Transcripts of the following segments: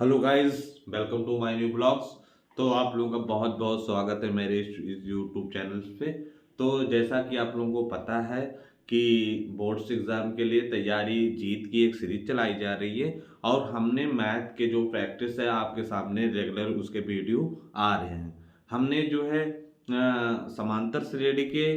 Hello guys, welcome to my new blogs. तो आप लोगों का बहुत बहुत स्वागत है मेरे इस यूट्यूब चैनल पे। तो जैसा कि आप लोगों को पता है कि बोर्ड्स एग्ज़ाम के लिए तैयारी जीत की एक सीरीज चलाई जा रही है और हमने मैथ के जो प्रैक्टिस है आपके सामने रेगुलर उसके वीडियो आ रहे हैं। हमने जो है समांतर श्रेणी के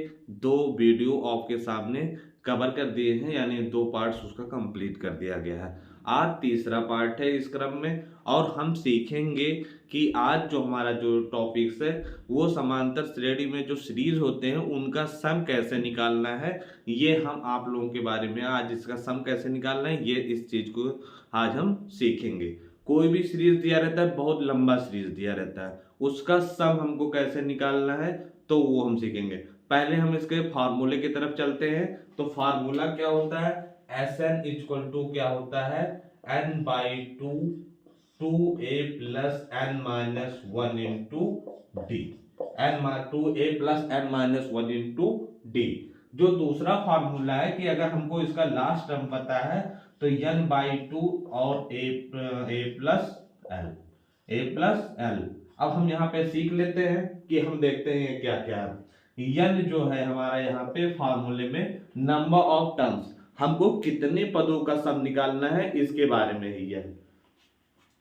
2 वीडियो आपके सामने कवर कर दिए हैं, यानी 2 पार्ट्स उसका कंप्लीट कर दिया गया है। आज तीसरा पार्ट है इस क्रम में और हम सीखेंगे कि आज जो हमारा जो टॉपिक्स है वो समांतर श्रेणी में जो सीरीज होते हैं उनका सम कैसे निकालना है। ये हम आप लोगों के बारे में आज इसका सम कैसे निकालना है ये इस चीज को आज हम सीखेंगे। कोई भी सीरीज दिया रहता है, बहुत लंबा सीरीज दिया रहता है, उसका सम हमको कैसे निकालना है तो वो हम सीखेंगे। पहले हम इसके फार्मूले की तरफ चलते हैं। तो फार्मूला क्या होता है, एस एन इक्वल टू क्या होता है, n by two two a plus n minus one into d. Two a plus n minus one into d. जो दूसरा फार्मूला है कि अगर हमको इसका लास्ट टर्म पता है तो एन बाई टू और ए प्लस एल। अब हम यहाँ पे सीख लेते हैं कि हम देखते हैं क्या क्या है। एन जो है हमारा यहाँ पे फार्मूले में नंबर ऑफ टर्म्स, हमको कितने पदों का सम निकालना है इसके बारे में ही। एन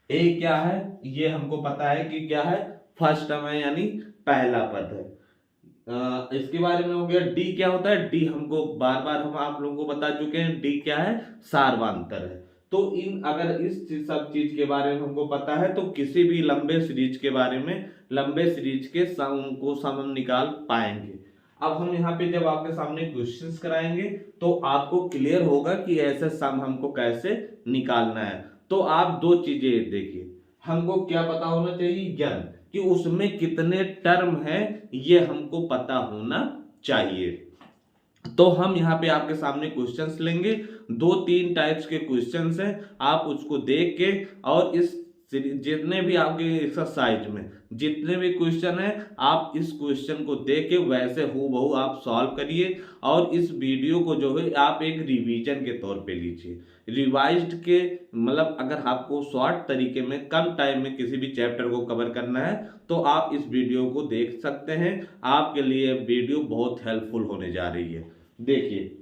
ए क्या है ये हमको पता है कि क्या है, फर्स्ट टर्म है यानी पहला पद है। इसके बारे में हो गया। डी क्या होता है, डी हमको बार बार हम आप लोगों को बता चुके हैं, डी क्या है, सार्वधातुक है। तो इन अगर इस सब चीज के बारे में हमको पता है तो किसी भी लंबे सीरीज के बारे में, लंबे सीरीज के सम को सम हम निकाल पाएंगे। अब हम यहाँ पे जब आपके सामने क्वेश्चंस कराएंगे तो आपको क्लियर होगा कि ऐसे सम हमको कैसे निकालना है। तो आप दो चीजें देखिए, हमको क्या पता होना चाहिए, ज्ञान कि उसमें कितने टर्म है ये हमको पता होना चाहिए। तो हम यहाँ पे आपके सामने क्वेश्चंस लेंगे, 2-3 टाइप्स के क्वेश्चंस हैं, आप उसको देख के और इस जितने भी आपके एक्सरसाइज में जितने भी क्वेश्चन है आप इस क्वेश्चन को देख के वैसे हूबहू आप सॉल्व करिए और इस वीडियो को जो है आप एक रिवीजन के तौर पे लीजिए। रिवाइज्ड के मतलब अगर आपको शॉर्ट तरीके में कम टाइम में किसी भी चैप्टर को कवर करना है तो आप इस वीडियो को देख सकते हैं। आपके लिए वीडियो बहुत हेल्पफुल होने जा रही है। देखिए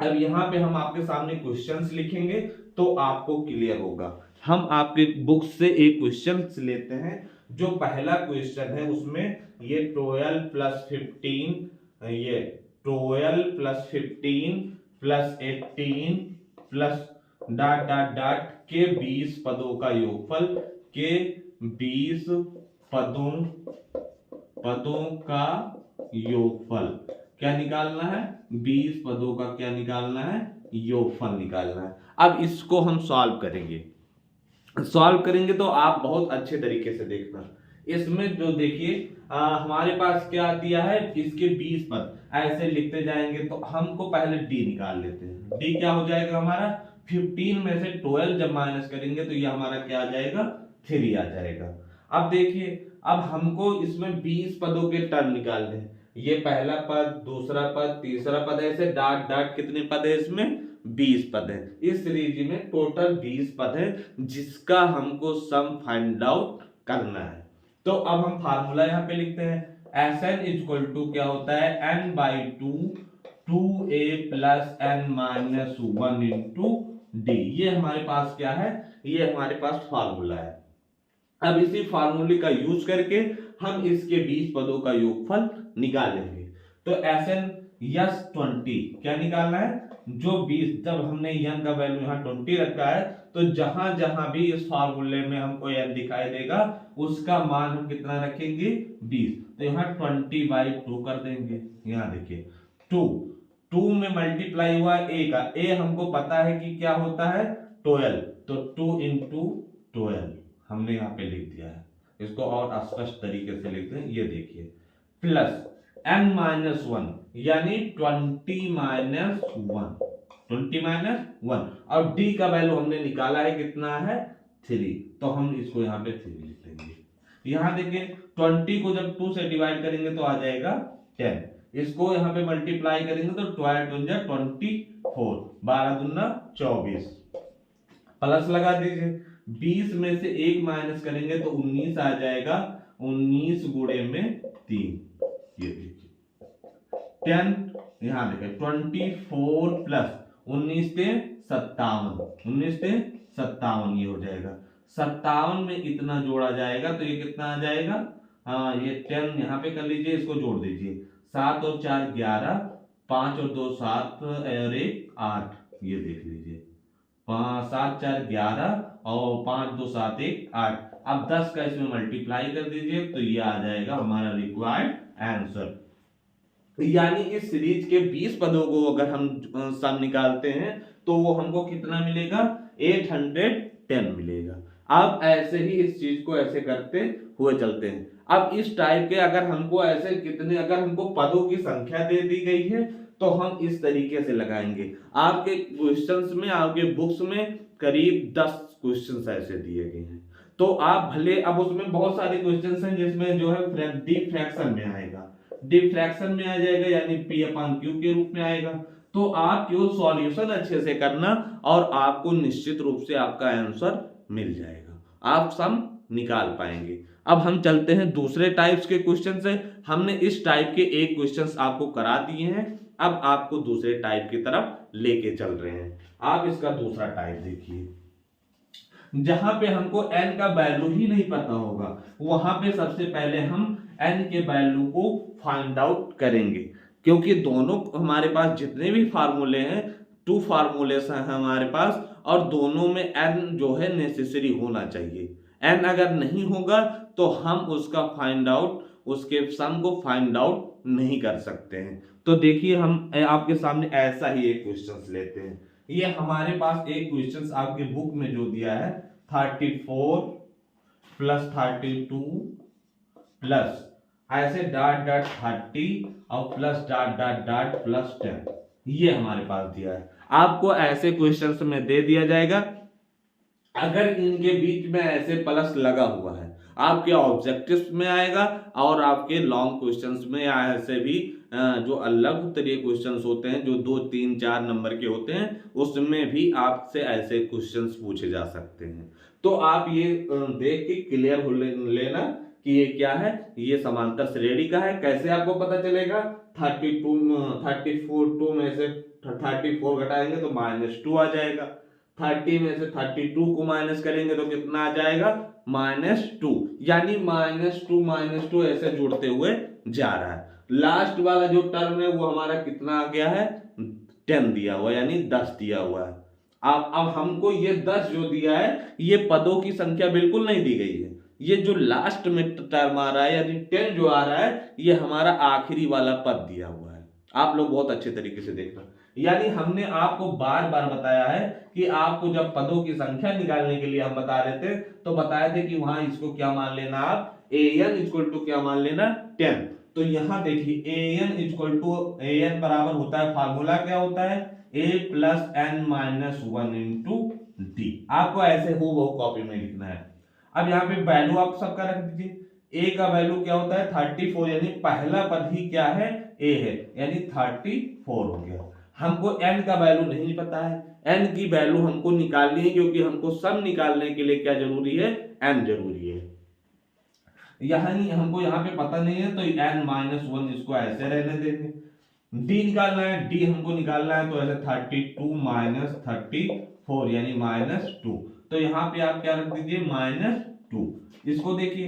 अब यहाँ पे हम आपके सामने क्वेश्चंस लिखेंगे तो आपको क्लियर होगा। हम आपके बुक से एक क्वेश्चंस लेते हैं। जो पहला क्वेश्चन है उसमें ये 12 प्लस 15, ये 12 plus 15 plus 18 plus dot dot dot के 20 पदों का योगफल, के 20 पदों पदों का योगफल क्या निकालना है, 20 पदों का क्या निकालना है, योगफल निकालना है। अब इसको हम सॉल्व करेंगे तो आप बहुत अच्छे तरीके से देखना। इसमें जो देखिए हमारे पास क्या दिया है, इसके 20 पद ऐसे लिखते जाएंगे तो हमको पहले डी निकाल लेते हैं। डी क्या हो जाएगा हमारा, 15 में से 12 जब माइनस करेंगे तो ये हमारा क्या आ जाएगा, 3 आ जाएगा। अब देखिए अब हमको इसमें 20 पदों के टर्म निकालने हैं। ये पहला पद, दूसरा पद, तीसरा पद, ऐसे डॉट डॉट कितने पद है इसमें, 20 पद है। इस सीरीज में टोटल 20 पद है जिसका हमको सम फाइंड आउट करना है। तो अब हम फार्मूला यहाँ पे लिखते हैं, एस एन इक्वल टू क्या होता है, n by two two a plus n minus one into d. ये हमारे पास क्या है, ये हमारे पास फार्मूला है। अब इसी फार्मूले का यूज करके हम इसके 20 पदों का योगफल निकालेंगे। तो एस एन यस 20 क्या निकालना है, जो 20, जब हमने एन का वैल्यू यहाँ 20 रखा है तो जहां जहां भी इस फार्मूले में हमको एन दिखाई देगा उसका मान हम कितना रखेंगे, 20। तो यहाँ 20/2 कर देंगे। यहाँ देखिए 2 में मल्टीप्लाई हुआ ए का, ए हमको पता है कि क्या होता है 12, तो 2 इंटू 12 हमने यहाँ पे लिख दिया है। इसको और स्पष्ट तरीके से लिखते हैं, ये देखिए प्लस n माइनस वन यानी 20 माइनस वन और d का वैल्यू हमने निकाला है कितना है 3, तो हम इसको यहाँ पे 3 लिख लेंगे। यहाँ देखिए 20 को जब 2 से डिवाइड करेंगे तो आ जाएगा 10, इसको यहाँ पे मल्टीप्लाई करेंगे तो 12 दूनी 24, 12 दूना 24, प्लस लगा दीजिए 20 में से 1 माइनस करेंगे तो 19 आ जाएगा, 19 गुणे में 3, ये देखिए 10, यहां देखें 24 प्लस 19 से 57, 19 से 57 ये हो जाएगा, 57 में इतना जोड़ा जाएगा तो ये कितना आ जाएगा, हाँ ये 10 यहाँ पे कर लीजिए, इसको जोड़ दीजिए, 7 और 4 11, 5 और 2 7 और 1 8, ये देख लीजिए 7 4 11 और 5 2 7 1 8। अब 10 का इसमें मल्टीप्लाई कर दीजिए तो ये आ जाएगा हमारा रिक्वायर्ड आंसर। यानी इस सीरीज के 20 पदों को अगर हम सम निकालते हैं तो वो हमको कितना मिलेगा, 810 मिलेगा। अब ऐसे ही इस चीज को ऐसे करते हुए चलते हैं। अब इस टाइप के अगर हमको ऐसे कितने, अगर हमको पदों की संख्या दे दी गई है तो हम इस तरीके से लगाएंगे। आपके क्वेश्चंस में, आपके बुक्स में करीब 10 क्वेश्चंस ऐसे दिए गए हैं, तो आप भले, अब उसमें बहुत सारे क्वेश्चंस हैं जिसमें जो है डी फ्रैक्शन में आएगा, डिफ्रैक्शन में आ जाएगा, यानी P अपॉन Q के रूप में आएगा। तो आप केवल सॉल्यूशन अच्छे से करना और आपको निश्चित रूप से आपका आंसर मिल जाएगा, आप सम निकाल पाएंगे। अब हम चलते हैं दूसरे टाइप्स के क्वेश्चन से। हमने इस टाइप के एक क्वेश्चंस आपको करा दिए हैं, अब आपको दूसरे टाइप की तरफ लेके चल रहे हैं। आप इसका दूसरा टाइप देखिए, जहां पे हमको n का वैल्यू ही नहीं पता होगा, वहां पे सबसे पहले हम n के वैल्यू को फाइंड आउट करेंगे, क्योंकि दोनों हमारे पास जितने भी फार्मूले हैं, 2 फार्मूलेस हैं हमारे पास, और दोनों में n जो है नेसेसरी होना चाहिए। n अगर नहीं होगा तो हम उसका फाइंड आउट, उसके सम को फाइंड आउट नहीं कर सकते हैं। तो देखिए हम आपके सामने ऐसा ही एक क्वेश्चन लेते हैं। ये हमारे पास एक क्वेश्चन आपके बुक में जो दिया है 34 प्लस 32 प्लस ऐसे डॉट डॉट 30 और plus dot dot dot plus 10, ये हमारे पास दिया है। आपको ऐसे क्वेश्चंस में दे दिया जाएगा, अगर इनके बीच में ऐसे प्लस लगा हुआ है, आपके ऑब्जेक्टिव्स में आएगा और आपके लॉन्ग क्वेश्चंस में ऐसे भी जो अलग तरह क्वेश्चंस होते हैं जो 2 3 4 नंबर के होते हैं, उसमें भी आपसे ऐसे क्वेश्चंस पूछे जा सकते हैं। तो आप ये देख के क्लियर हो लेना कि ये क्या है, ये समांतर श्रेणी का है। कैसे आपको पता चलेगा, 34 में से 34 घटाएंगे तो -2 आ जाएगा, 30 में से 32 को माइनस करेंगे तो कितना आ जाएगा, -2, यानी -2 ऐसे जुड़ते हुए जा रहा है। लास्ट वाला जो टर्म है वो हमारा कितना आ गया है, 10 दिया हुआ, यानी 10 दिया हुआ है। अब हमको ये 10 जो दिया है, ये पदों की संख्या बिल्कुल नहीं दी गई है। ये जो लास्ट में टर्म आ रहा है यानी 10 जो आ रहा है, ये हमारा आखिरी वाला पद दिया हुआ है। आप लोग बहुत अच्छे तरीके से देखना, यानी हमने आपको बार बार बताया है कि आपको जब पदों की संख्या निकालने के लिए हम बता रहे थे तो बताए थे कि वहां इसको क्या मान लेना, आप an इक्वल टू क्या मान लेना, 10। तो यहां देखिए an इक्वल टू, an बराबर होता है, फार्मूला क्या होता है, a plus n minus 1 into D. आपको ऐसे हो वो कॉपी में लिखना है। अब यहाँ पे वैल्यू आप सबका रख दीजिए। a का वैल्यू क्या होता है, 34, यानी पहला पद ही क्या है, a है, यानी 34 हो गया। हमको n का वैल्यू नहीं पता है, n की वैल्यू हमको निकालनी है, क्योंकि हमको सम निकालने के लिए क्या जरूरी है, n जरूरी है। यानी हमको यहाँ पे पता नहीं है तो n माइनस 1 इसको ऐसे रहने देंगे। d निकालना है, d हमको निकालना है, तो ऐसे 32 माइनस 34 यानी -2। तो यहाँ पे आप क्या रख दीजिए, -2। इसको देखिए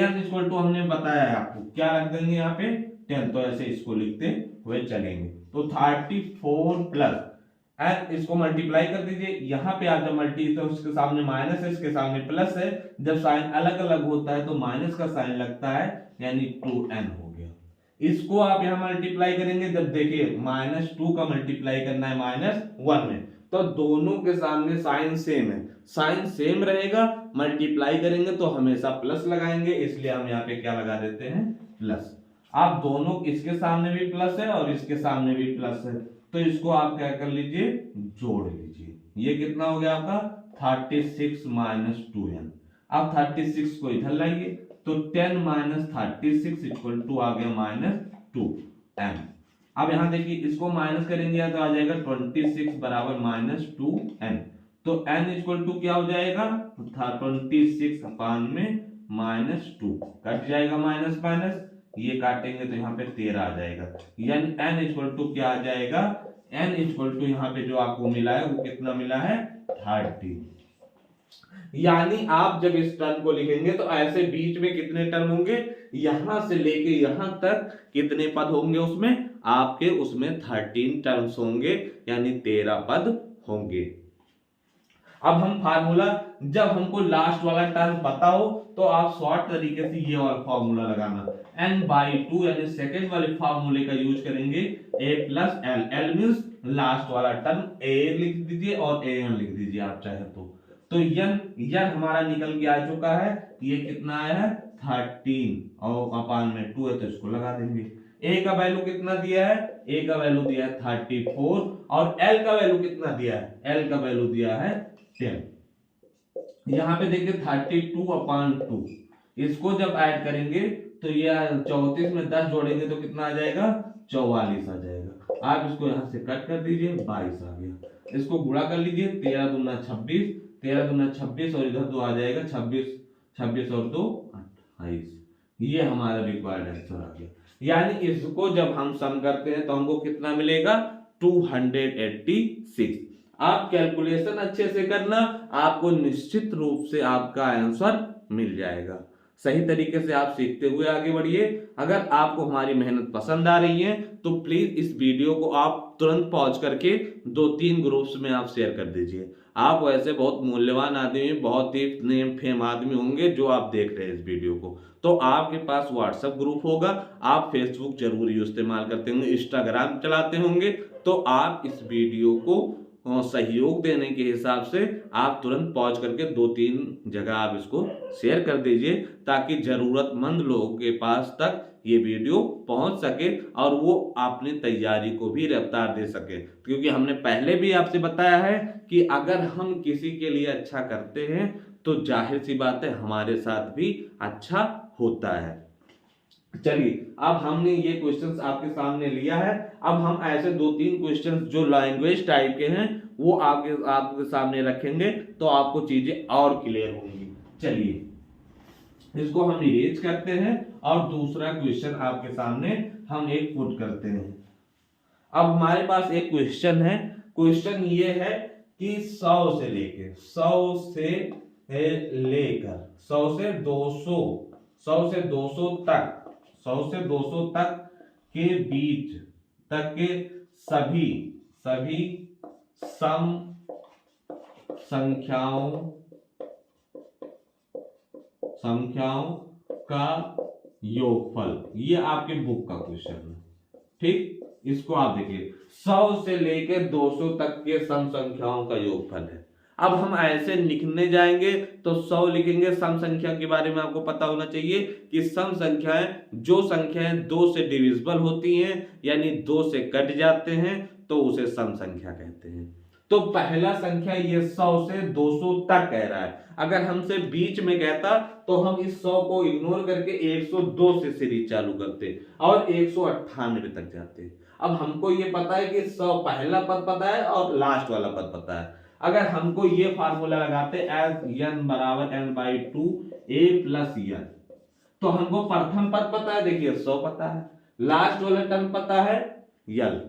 an इक्वल टू हमने बताया है आपको, क्या रख देंगे यहाँ पे, 10। तो ऐसे इसको लिखते हुए चलेंगे। तो 34 प्लस एंड इसको मल्टीप्लाई कर दीजिए। यहाँ पे आप जब मल्टी, तो उसके सामने माइनस है, इसके सामने प्लस है, जब साइन अलग अलग होता है तो माइनस का साइन लगता है, यानी 2n हो गया। इसको आप यहाँ मल्टीप्लाई करेंगे, जब देखिए -2 का मल्टीप्लाई करना है -1 में, तो दोनों के सामने साइन सेम है, साइन सेम रहेगा, मल्टीप्लाई करेंगे तो हमेशा प्लस लगाएंगे, इसलिए हम यहाँ पे क्या लगा देते हैं, प्लस। आप दोनों, इसके सामने भी प्लस है और इसके सामने भी प्लस है, तो इसको आप क्या कर लीजिए, जोड़ लीजिए। ये कितना हो गया आपका, 36 माइनस 2n। आप 36 को इधर लाइए तो 10 माइनस 36 इक्वल टू आ गया -2n। अब यहां देखिए इसको माइनस करेंगे तो आ जाएगा 26 बराबर -2n। तो n इक्वल टू क्या हो जाएगा, था 26 अपान में -2, कट जाएगा माइनस माइनस, ये काटेंगे तो यहाँ पे 13 आ जाएगा, यानी n इक्वल टू क्या आ जाएगा, n इक्वल टू यहाँ पे जो आपको मिला है वो कितना मिला है, 30। यानी आप जब इस टर्म को लिखेंगे तो ऐसे बीच में कितने टर्म होंगे, यहां से लेके यहां तक कितने पद होंगे, उसमें आपके उसमें 13 टर्म्स होंगे, यानी 13 पद होंगे। अब हम फार्मूला, जब हमको लास्ट वाला टर्म पता हो तो आप शॉर्ट तरीके से ये वाला फार्मूला लगाना, n/2 यानी सेकंड वाले फार्मूले का यूज करेंगे, a plus L, L means last वाला टर्म, a लिख दीजिए और an लिख दीजिए आप चाहे तो यन हमारा निकल के आ चुका है, ये कितना आया है 13 और अपान में 2 है तो इसको लगा देंगे। a का वैल्यू कितना दिया है, a का वैल्यू दिया है 34 और l का वैल्यू कितना दिया है, l का वैल्यू दिया है 10। यहाँ पे देखिए 32 अपान 2, इसको जब ऐड करेंगे तो ये 34 में 10 जोड़ेंगे तो कितना आ जाएगा, 44 आ जाएगा। आप इसको यहाँ से कट कर दीजिए, 22 आ गया। इसको गुणा कर लीजिए, 13 दूना 26, 13 दूना 26 और इधर 2 आ जाएगा, 26 26 और 2 28। ये हमारा रिक्वायर्ड आंसर आ गया। यानी इसको जब हम सम करते हैं तो हमको कितना मिलेगा, 286। आप कैलकुलेशन अच्छे से करना, आपको निश्चित रूप से आपका आंसर मिल जाएगा। सही तरीके से आप सीखते हुए आगे बढ़िए। अगर आपको हमारी मेहनत पसंद आ रही है तो प्लीज इस वीडियो को आप तुरंत पॉज करके 2-3 ग्रुप्स में आप शेयर कर दीजिए। आप वैसे बहुत मूल्यवान आदमी, बहुत ही नेम फेम आदमी होंगे जो आप देख रहे हैं इस वीडियो को, तो आपके पास व्हाट्सएप ग्रुप होगा, आप फेसबुक जरूर इस्तेमाल करते होंगे, इंस्टाग्राम चलाते होंगे, तो आप इस वीडियो को सहयोग देने के हिसाब से आप तुरंत पॉज करके 2-3 जगह आप इसको शेयर कर दीजिए, ताकि जरूरतमंद लोगों के पास तक ये वीडियो पहुंच सके और वो अपनी तैयारी को भी रफ्तार दे सके। क्योंकि हमने पहले भी आपसे बताया है कि अगर हम किसी के लिए अच्छा करते हैं तो जाहिर सी बात है हमारे साथ भी अच्छा होता है। चलिए, अब हमने ये क्वेश्चंस आपके सामने लिया है, अब हम ऐसे 2-3 क्वेश्चंस जो लैंग्वेज टाइप के हैं वो आपके सामने रखेंगे तो आपको चीजें और क्लियर होंगी। चलिए इसको हम इरेज करते हैं और दूसरा क्वेश्चन आपके सामने हम एक पुट करते हैं। अब हमारे पास एक क्वेश्चन है, क्वेश्चन ये है कि 100 से लेकर 100 से 200 तक के बीच तक के सभी सम संख्याओं का योगफल, ये आपके बुक का क्वेश्चन है। ठीक, इसको आप देखिए, 100 से लेकर 200 तक के सम संख्याओं का योगफल है। अब हम ऐसे लिखने जाएंगे तो 100 लिखेंगे, सम संख्या के बारे में आपको पता होना चाहिए कि सम संख्याएं जो संख्याएं 2 से डिविजिबल होती हैं, यानी 2 से कट जाते हैं, तो उसे सम संख्या कहते हैं। तो पहला संख्या ये 100 से 200 तक कह रहा है। अगर हमसे बीच में कहता तो हम इस 100 को इग्नोर करके 102 से सीरीज चालू करते और 198 तक जाते। अब हमको ये पता है कि 100 पहला पद पता है और लास्ट वाला पद पता है। अगर हमको ये फार्मूला लगाते एज n बराबर n/2 a प्लस n, तो हमको प्रथम पद पता है, देखिए 100 पता है, लास्ट वाला टर्म पता है l,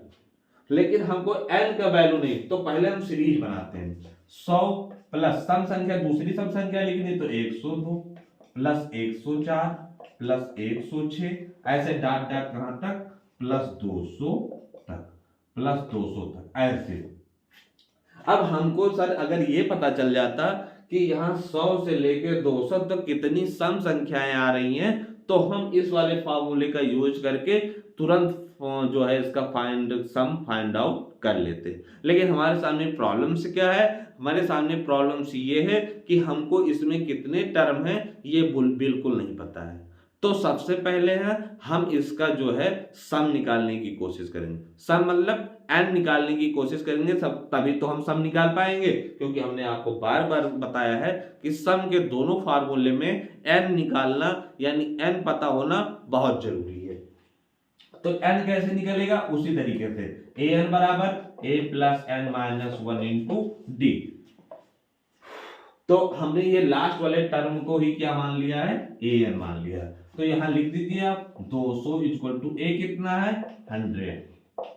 लेकिन हमको n का वैल्यू नहीं, तो पहले हम सीरीज बनाते हैं। 100 प्लस सम संख्या, दूसरी सम संख्या लिखनी तो 102 प्लस 104 प्लस 106, ऐसे डाट डाट कहां तक, प्लस 200 तक ऐसे। अब हमको सर अगर ये पता चल जाता कि यहाँ 100 से लेकर 200 तक कितनी सम संख्याएं आ रही हैं, तो हम इस वाले फार्मूले का यूज करके तुरंत जो है इसका फाइंड आउट कर लेते। लेकिन हमारे सामने प्रॉब्लम्स क्या है, हमारे सामने प्रॉब्लम्स ये है कि हमको इसमें कितने टर्म हैं ये बिल्कुल नहीं पता है। तो सबसे पहले है हम इसका जो है सम निकालने की कोशिश करेंगे। सम मतलब n निकालने की कोशिश करेंगे, सब तभी तो हम सम निकाल पाएंगे, क्योंकि हमने आपको बार बार बताया है कि सम के दोनों फार्मूले में n निकालना यानी n पता होना बहुत जरूरी है। तो n कैसे निकलेगा, उसी तरीके से an बराबर a plus n minus 1 into D. तो हमने ये लास्ट वाले टर्म को ही क्या मान लिया है, ए एन मान लिया है। तो यहां लिख दीजिए आप 200 इक्वल टू ए कितना है 100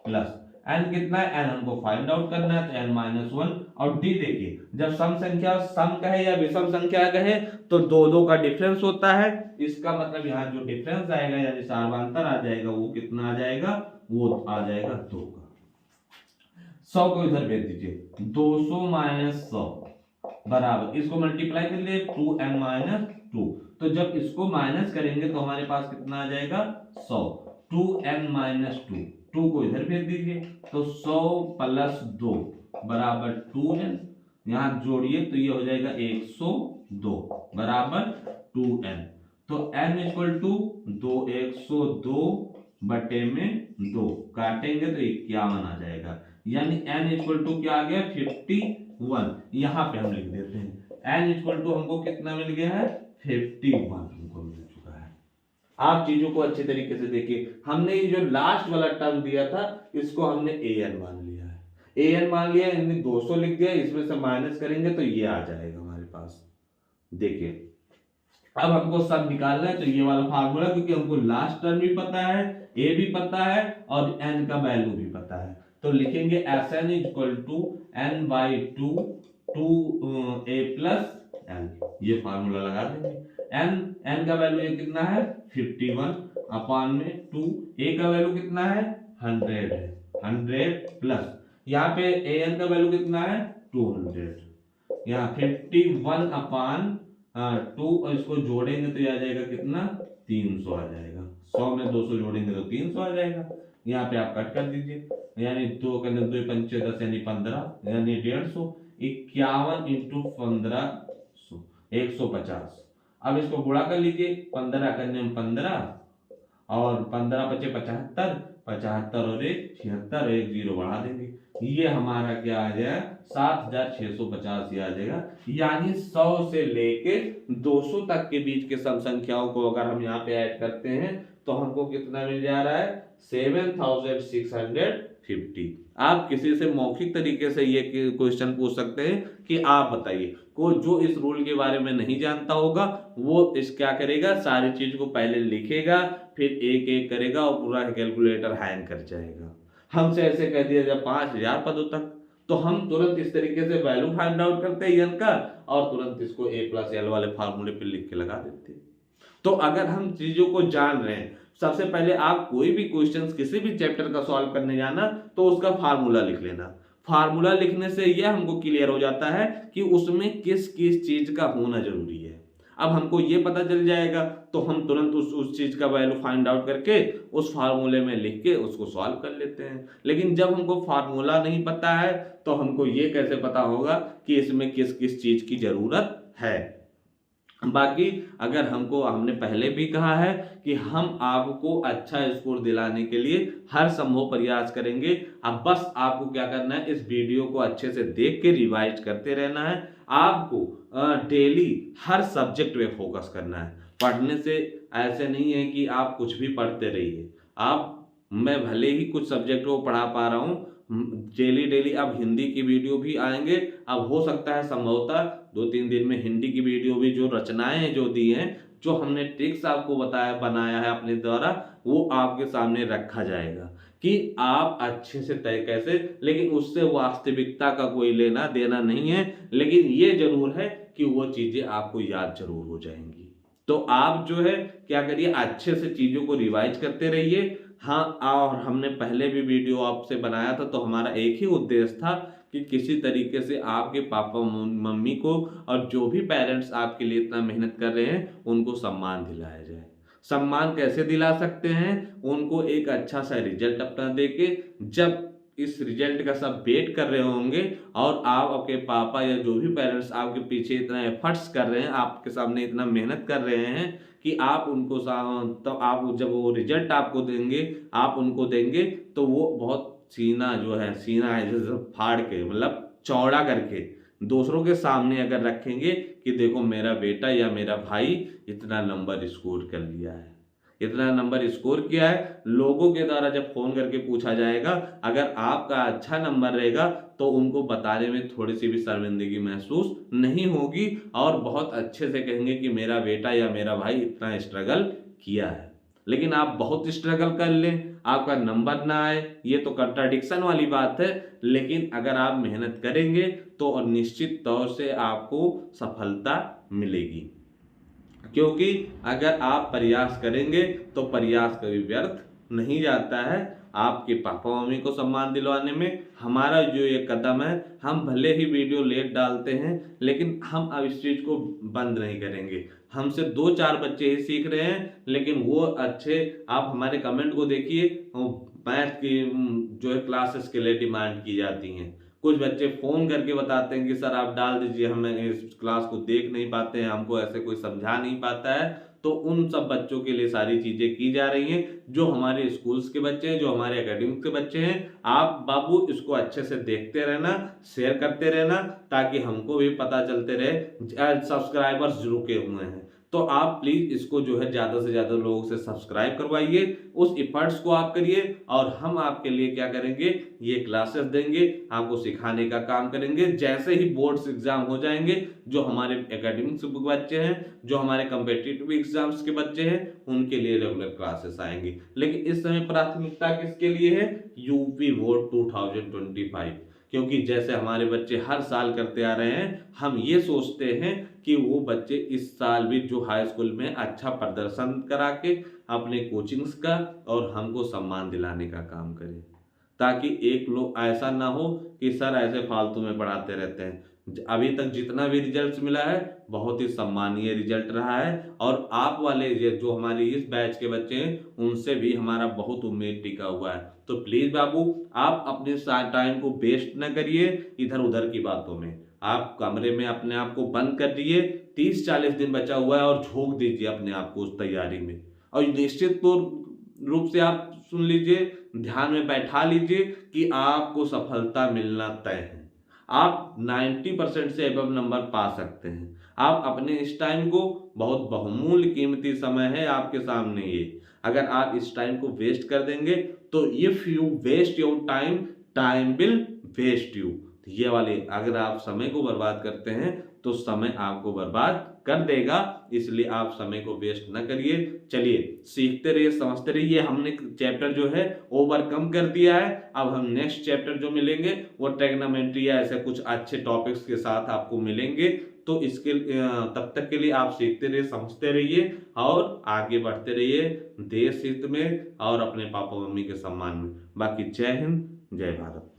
प्लस एन कितना है, एन हमको फाइंड आउट करना है तो एन माइनस 1। और डी देखिए, जब सम संख्या सम कहे या विषम संख्या कहे तो दो दो का डिफरेंस होता है, इसका मतलब यहाँ जो डिफरेंस आएगा यानी सार्वंतर आ जाएगा वो कितना आ जाएगा, वो आ जाएगा 2 का। 100 को इधर भेज दीजिए, 200 माइनस 100 बराबर, इसको मल्टीप्लाई कर लिए 2n माइनस 2। तो जब इसको माइनस करेंगे तो हमारे पास कितना आ जाएगा 100, 2n माइनस 2, 2 को इधर भेज दीजिए तो 100 प्लस 2 बराबर 2n, यहाँ जोड़िए तो ये हो जाएगा 102 बराबर 2n। तो n इक्वल टू 102 बटे में 2 काटेंगे तो 51 आ जाएगा, यानी n इक्वल टू क्या आ गया 51। यहाँ पे हम लिख देते हैं n इक्वल टू हमको कितना मिल गया है 51 हमको मिल चुका है। आप चीजों को अच्छे तरीके से देखिए, हमने ये जो लास्ट वाला टर्म दिया था इसको हमने an मान लिया है, an मान लिया यानी 200 लिख दिया, इसमें से माइनस करेंगे तो ये आ जाएगा हमारे पास। देखिए अब हमको सब निकालना है तो ये वाला फार्मूला, क्योंकि हमको लास्ट टर्म भी पता है, ए भी पता है और n का वैल्यू भी पता है, तो लिखेंगे Sn equal to n by 2 2a plus n, ये फार्मूला लगा देंगे। n का वैल्यू ये कितना है 51 अपॉन में 2, a का वैल्यू कितना है 100 है, 100 प्लस यहाँ पे an का वैल्यू कितना है 200, यहाँ 51 अपॉन 2 और इसको जोड़ेंगे तो ये आ जाएगा कितना 300 आ जाएगा, 100 में 200 जोड़ेंगे तो 300 आ जाएगा। यहाँ पे आप कट कर दीजिए, यानी 2 का 2 पंचे 10 यानी 15 यानी 150, 51 इंटू 1500 150। अब इसको गुणा कर लीजिए, 15 करने में 15 और 15 बचे 75, 75 और 1 76 और 1 जीरो बढ़ा देंगे, ये हमारा क्या आ जाएगा 7650 आ जाएगा। यानी 100 से लेके 200 तक के बीच के सम संख्याओं को अगर हम यहाँ पे ऐड करते हैं तो हमको कितना मिल जा रहा है 7650। आप किसी से मौखिक तरीके से ये क्वेश्चन पूछ सकते हैं कि आप बताइए, को जो इस रूल के बारे में नहीं जानता होगा वो इस क्या करेगा, सारी चीज को पहले लिखेगा फिर एक एक करेगा और पूरा कैलकुलेटर हैंग कर जाएगा। हमसे ऐसे कह दिया जाए 5000 पदों तक, तो हम तुरंत इस तरीके से वैल्यू फाइंड आउट करते हैं n का और तुरंत इसको a प्लस एल वाले फार्मूले पे लिख के लगा देते हैं। तो अगर हम चीजों को जान रहे हैं, सबसे पहले आप कोई भी क्वेश्चन किसी भी चैप्टर का सॉल्व करने जाना तो उसका फार्मूला लिख लेना। फार्मूला लिखने से यह हमको क्लियर हो जाता है कि उसमें किस किस चीज का होना जरूरी है। अब हमको ये पता चल जाएगा तो हम तुरंत उस चीज का वैल्यू फाइंड आउट करके उस फार्मूले में लिख के उसको सॉल्व कर लेते हैं। लेकिन जब हमको फार्मूला नहीं पता है तो हमको ये कैसे पता होगा कि इसमें किस किस चीज की जरूरत है। बाकी अगर हमने पहले भी कहा है कि हम आपको अच्छा स्कोर दिलाने के लिए हर संभव प्रयास करेंगे। अब बस आपको क्या करना है, इस वीडियो को अच्छे से देख के रिवाइज करते रहना है। आपको डेली हर सब्जेक्ट पे फोकस करना है। पढ़ने से ऐसे नहीं है कि आप कुछ भी पढ़ते रहिए। मैं भले ही कुछ सब्जेक्ट को पढ़ा पा रहा हूँ, डेली अब हिंदी की वीडियो भी आएंगे। अब हो सकता है संभवतः 2-3 दिन में हिंदी की वीडियो भी, जो रचनाएं जो दी हैं, जो हमने ट्रिक्स आपको बनाया है अपने द्वारा, वो आपके सामने रखा जाएगा कि आप अच्छे से तय कैसे। लेकिन उससे वास्तविकता का कोई लेना देना नहीं है, लेकिन ये जरूर है कि वो चीजें आपको याद जरूर हो जाएंगी। तो आप जो है क्या करिए, अच्छे से चीजों को रिवाइज करते रहिए। हाँ, और हमने पहले भी वीडियो आपसे बनाया था तो हमारा एक ही उद्देश्य था कि किसी तरीके से आपके पापा मम्मी को और जो भी पेरेंट्स आपके लिए इतना मेहनत कर रहे हैं उनको सम्मान दिलाया जाए। सम्मान कैसे दिला सकते हैं, उनको एक अच्छा सा रिजल्ट अपना देके, जब इस रिजल्ट का सब वेट कर रहे होंगे और आप आपके पापा या जो भी पेरेंट्स आपके पीछे इतना एफर्ट्स कर रहे हैं, आपके सामने इतना मेहनत कर रहे हैं कि आप उनको तो आप जब वो रिजल्ट आपको देंगे, आप उनको देंगे तो वो बहुत सीना है जैसे फाड़ के, मतलब चौड़ा करके दूसरों के सामने अगर रखेंगे कि देखो मेरा बेटा या मेरा भाई इतना नंबर स्कोर कर लिया है, इतना नंबर स्कोर किया है। लोगों के द्वारा जब फोन करके पूछा जाएगा, अगर आपका अच्छा नंबर रहेगा तो उनको बताने में थोड़ी सी भी शर्मिंदगी महसूस नहीं होगी और बहुत अच्छे से कहेंगे कि मेरा बेटा या मेरा भाई इतना स्ट्रगल किया है। लेकिन आप बहुत स्ट्रगल कर लें, आपका नंबर ना आए, ये तो कंट्राडिक्शन वाली बात है। लेकिन अगर आप मेहनत करेंगे तो और निश्चित तौर से आपको सफलता मिलेगी, क्योंकि अगर आप प्रयास करेंगे तो प्रयास कभी व्यर्थ नहीं जाता है। आपके पापा मम्मी को सम्मान दिलवाने में हमारा जो ये कदम है, हम भले ही वीडियो लेट डालते हैं लेकिन हम अब इस चीज़ को बंद नहीं करेंगे। हमसे 2-4 बच्चे ही सीख रहे हैं, लेकिन वो अच्छे, आप हमारे कमेंट को देखिए, मैथ की जो है क्लासेस के लिए डिमांड की जाती हैं। कुछ बच्चे फ़ोन करके बताते हैं कि सर आप डाल दीजिए, हम इस क्लास को देख नहीं पाते हैं, हमको ऐसे कोई समझा नहीं पाता है। तो उन सब बच्चों के लिए सारी चीज़ें की जा रही हैं। जो हमारे स्कूल्स के बच्चे हैं, जो हमारे एकेडमिक के बच्चे हैं, आप बाबू इसको अच्छे से देखते रहना, शेयर करते रहना, ताकि हमको भी पता चलते रहे। सब्सक्राइबर्स रुके हुए हैं तो आप प्लीज़ इसको जो है ज़्यादा से ज़्यादा लोगों से सब्सक्राइब करवाइए, उस एफर्ट्स को आप करिए और हम आपके लिए क्या करेंगे, ये क्लासेस देंगे, आपको सिखाने का काम करेंगे। जैसे ही बोर्ड्स एग्जाम हो जाएंगे, जो हमारे एकेडमिक्स के बच्चे हैं, जो हमारे कम्पिटिटिव एग्जाम्स के बच्चे हैं, उनके लिए रेगुलर क्लासेस आएंगी। लेकिन इस समय प्राथमिकता किसके लिए है, यूपी बोर्ड 2025, क्योंकि जैसे हमारे बच्चे हर साल करते आ रहे हैं, हम ये सोचते हैं कि वो बच्चे इस साल भी जो हाई स्कूल में अच्छा प्रदर्शन करा के अपने कोचिंग्स का और हमको सम्मान दिलाने का काम करें, ताकि एक लोग ऐसा ना हो कि सर ऐसे फालतू में पढ़ाते रहते हैं। अभी तक जितना भी रिजल्ट्स मिला है बहुत ही सम्मानीय रिजल्ट रहा है और आप वाले जो हमारी इस बैच के बच्चे हैं उनसे भी हमारा बहुत उम्मीद टिका हुआ है। तो प्लीज बाबू, आप अपने टाइम को वेस्ट न करिए इधर उधर की बातों में। आप कमरे में अपने आप को बंद कर दिए, 30-40 दिन बचा हुआ है और झोंक दीजिए अपने आप को उस तैयारी में। और निश्चित रूप से आप सुन लीजिए, ध्यान में बैठा लीजिए कि आपको सफलता मिलना तय है। आप 90% से एबव नंबर पा सकते हैं। आप अपने इस टाइम को, बहुत बहुमूल्य कीमती समय है आपके सामने ये, अगर आप इस टाइम को वेस्ट कर देंगे तो if you waste your time, time will waste you. ये वाले, अगर आप समय को बर्बाद करते हैं तो समय आपको बर्बाद कर देगा, इसलिए आप समय को वेस्ट न करिए। चलिए सीखते रहिए, समझते रहिए। हमने चैप्टर जो है ओवरकम कर दिया है। अब हम नेक्स्ट चैप्टर जो मिलेंगे वो ट्रिग्नोमेट्री या ऐसे कुछ अच्छे टॉपिक्स के साथ आपको मिलेंगे। तो इसके तब तक के लिए आप सीखते रहिए, समझते रहिए और आगे बढ़ते रहिए देश हित में और अपने पापा मम्मी के सम्मान में। बाकी जय हिंद, जय भारत।